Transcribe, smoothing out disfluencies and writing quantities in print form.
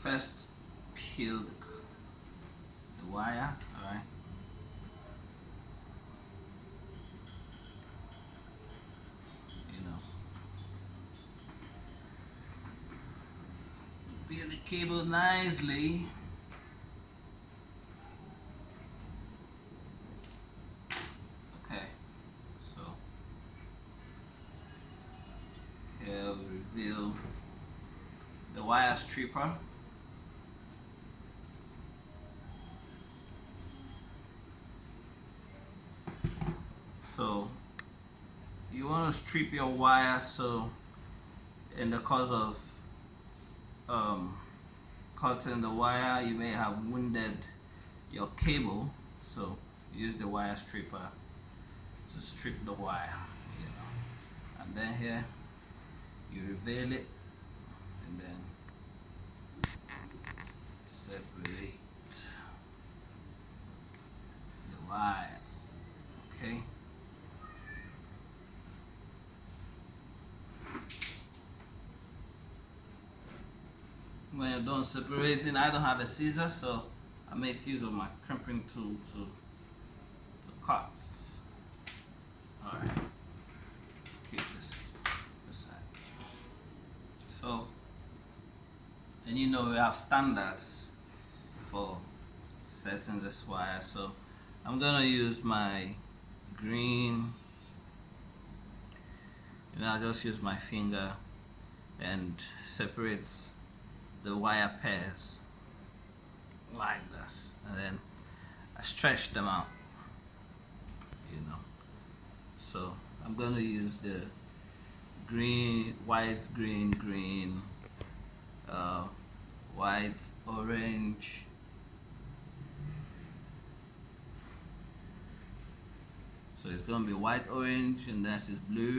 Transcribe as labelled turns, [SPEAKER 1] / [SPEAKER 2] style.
[SPEAKER 1] first peel the wire, alright. Peel the cable nicely. Okay, so here we reveal the wire stripper. So you want to strip your wire, so in the course of cutting the wire you may have wounded your cable, so use the wire stripper to strip the wire, and then here you reveal it and then separate the wire. Okay, when you're done separating, I don't have a scissor, so I make use of my crimping tool to cut. Alright, keep this aside. So, and we have standards for setting this wire, so I'm gonna use my green, I just use my finger and separate the wire pairs like this, and then I stretch them out, so I'm gonna use the green, white, green, green, white, orange, so it's gonna be white, orange, and this is blue.